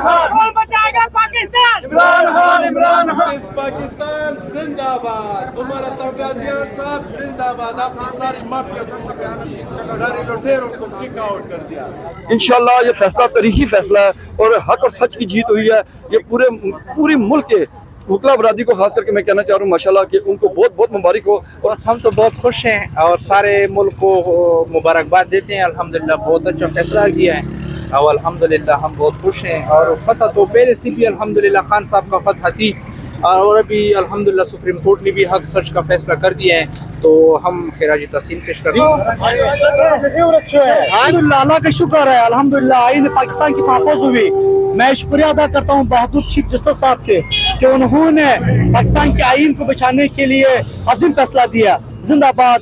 कौन बचाएगा पाकिस्तान? इमरान खान, इमरान खान। पाकिस्तान जिंदाबाद। उमर अब्बादियान साहब जिंदाबाद। आपने सारी माफिया को शिकार दी, सारे लुटेरों को किक आउट कर दिया। इंशाल्लाह ये फैसला तारीखी फैसला है और हक और सच की जीत हुई है। ये पूरी मुल्क के वकला बरादरी को खास करके मैं कहना चाह रहा हूँ माशाल्लाह कि उनको बहुत बहुत मुबारक हो। और हम तो बहुत खुश हैं और सारे मुल्क को मुबारकबाद देते हैं। अल्हम्दुलिल्लाह बहुत अच्छा फैसला किया है और अल्हम्दुलिल्लाह हम बहुत खुश हैं। और फतह तो पहले से भी अल्हम्दुलिल्लाह खान साहब का फतह थी और अभी अल्हम्दुलिल्लाह सुप्रीम कोर्ट ने भी हक सच का फैसला कर दिया है, तो हम खिराजी तहसीन पेश करते हैं। अल्लाह का शुक्र है, अल्हम्दुलिल्लाह आईन पाकिस्तान की तहफ़्फ़ुज़ हुई। मैं शुक्रिया अदा करता हूँ बहादुर चीफ जस्टिस साहब के कि उन्होंने पाकिस्तान के आईन को बचाने के लिए अजीम फैसला दिया। जिंदाबाद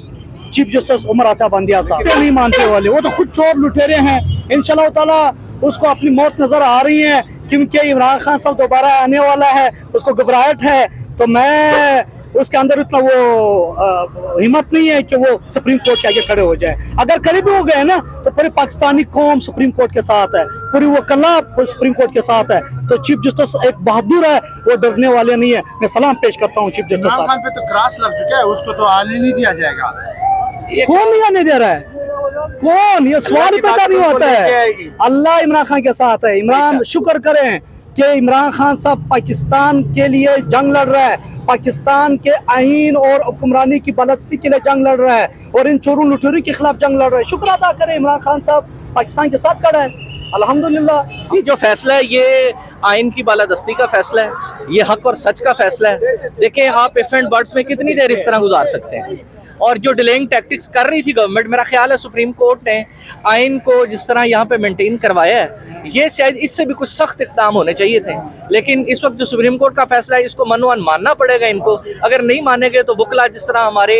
चीफ जस्टिस उमर अता बंदियाल साहब। नहीं मानते वाले वो तो खुद चोर लुटेरे हैं। इंशाल्लाह ताला उसको अपनी मौत नजर आ रही है क्योंकि इमरान खान साहब दोबारा आने वाला है, उसको घबराहट है। तो मैं उसके अंदर इतना वो हिम्मत नहीं है कि वो सुप्रीम कोर्ट के आगे खड़े हो जाए। अगर खड़े भी हो गए ना तो पूरी पाकिस्तानी कौम सुप्रीम कोर्ट के साथ है, पूरी वो कला सुप्रीम कोर्ट के साथ है। तो चीफ जस्टिस एक बहादुर है, वो डरने वाले नहीं है। मैं सलाम पेश करता हूँ चीफ जस्टिस साहब पे। तो क्रॉस लग चुका है, उसको तो आने नहीं दिया जाएगा। कौन नहीं आने दे रहा है? कौन? ये सवाल पैदा नहीं होता है। अल्लाह इमरान खान के साथ है। इमरान शुक्र करें कि इमरान खान साहब पाकिस्तान के लिए जंग लड़ रहा है, पाकिस्तान के आईन और हुक्मरानी की बलदस्ती के लिए जंग लड़ रहा है और इन चोरों लुटेरों के खिलाफ जंग लड़ रहा है। शुक्र अदा करें इमरान खान साहब पाकिस्तान के साथ खड़ा है। अल्हम्दुलिल्लाह ये जो फैसला है ये आइन की बालादस्ती का फैसला है, ये हक और सच का फैसला है। देखें आप इफ एंड बर्ड्स में कितनी देर इस तरह गुजार सकते हैं। और जो डिलेइंग टैक्टिक्स कर रही थी गवर्नमेंट, मेरा ख्याल है सुप्रीम कोर्ट ने आइन को जिस तरह यहाँ पे मेंटेन करवाया है, ये शायद इससे भी कुछ सख्त इक़दाम होने चाहिए थे। लेकिन इस वक्त जो सुप्रीम कोर्ट का फैसला है इसको मनोवन मानना पड़ेगा इनको। अगर नहीं मानेंगे तो वकला जिस तरह हमारे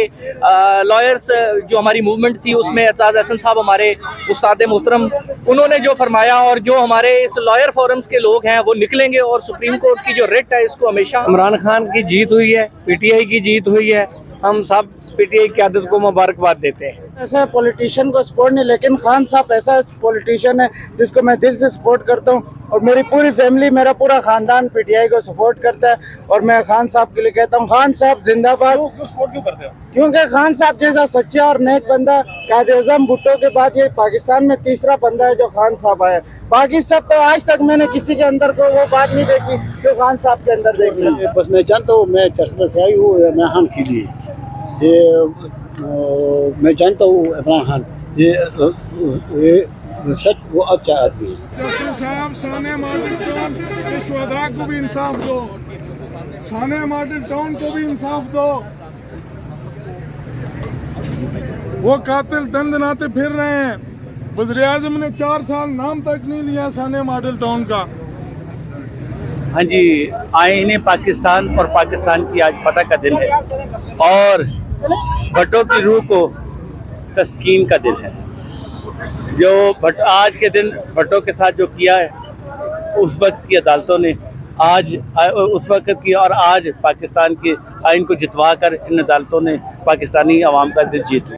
लॉयर्स जो हमारी मूवमेंट थी उसमें एजाज अहसन साहब हमारे उस्ताद मोहतरम, उन्होंने जो फरमाया और जो हमारे इस लॉयर फोरम्स के लोग हैं वो निकलेंगे और सुप्रीम कोर्ट की जो रिट है इसको हमेशा। इमरान खान की जीत हुई है, PTI की जीत हुई है। हम सब PTI की आदत को मुबारकबाद देते हैं। ऐसा पॉलिटिशियन को सपोर्ट नहीं, लेकिन खान साहब ऐसा पॉलिटिशियन है जिसको मैं दिल से सपोर्ट करता हूँ और मेरी पूरी फैमिली, मेरा पूरा खानदान PTI को सपोर्ट करता है। और मैं खान साहब के लिए कहता हूँ खान साहब जिंदाबाद। सपोर्ट क्यों करते हो? क्योंकि खान साहब जैसा सच्चा और नेक बंदा कायद-ए-आज़म भुट्टो के बाद ये पाकिस्तान में तीसरा बंदा है जो खान साहब आया। बाकी सब तो आज तक मैंने किसी के अंदर को वो बात नहीं देखी जो खान साहब के अंदर देखी। बस मैं जानता हूँ, मैं चर्चा से आई हूँ इमरान खान के लिए। ये मैं जानता हूँ इमरान खान ये सच वो अच्छा आदमी है। जस्टिस साहब साने मॉडल टाउन के शुहदा को भी इंसाफ दो, साने मॉडल टाउन को भी इंसाफ दो। वो कातिल दंदनाते फिर रहे हैं। वज़ीर आज़म ने 4 साल नाम तक नहीं लिया साने मॉडल टाउन का। हाँ जी, आईने पाकिस्तान और पाकिस्तान की आज फतह का दिन है और भट्टो की रूह को तस्कीन का दिन है। जो आज के दिन भट्टो के साथ जो किया है उस वक्त की अदालतों ने आज उस वक्त की और आज पाकिस्तान के आइन को जितवा कर इन अदालतों ने पाकिस्तानी अवाम का दिल जीत लिया।